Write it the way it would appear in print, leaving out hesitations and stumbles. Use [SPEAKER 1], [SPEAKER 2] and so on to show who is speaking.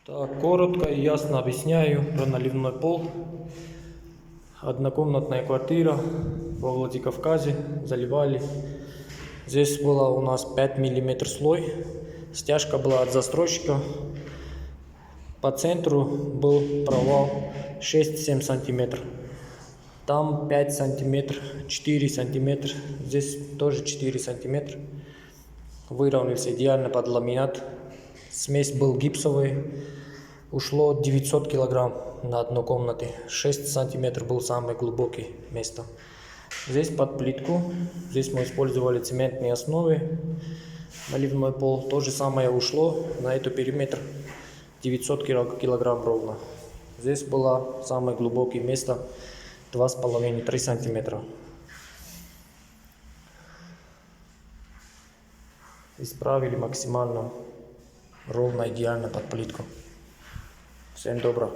[SPEAKER 1] Так, коротко и ясно объясняю про наливной пол. Однокомнатная квартира во Владикавказе, заливали. Здесь была у нас 5 мм слой. Стяжка была от застройщика. По центру был провал 6-7 сантиметров. Там 5 сантиметров, 4 сантиметра. Здесь тоже 4 сантиметра. Выровнялся идеально под ламинат. Смесь был гипсовый. Ушло 900 килограмм на одну комнату. 6 сантиметров был самое глубокое место. Здесь под плитку. Здесь мы использовали цементные основы. Наливной пол. То же самое ушло на эту периметр. 900 килограмм ровно. Здесь было самое глубокое место. 2,5-3 сантиметра. Исправили максимально ровно, идеально под плитку. Всем доброго.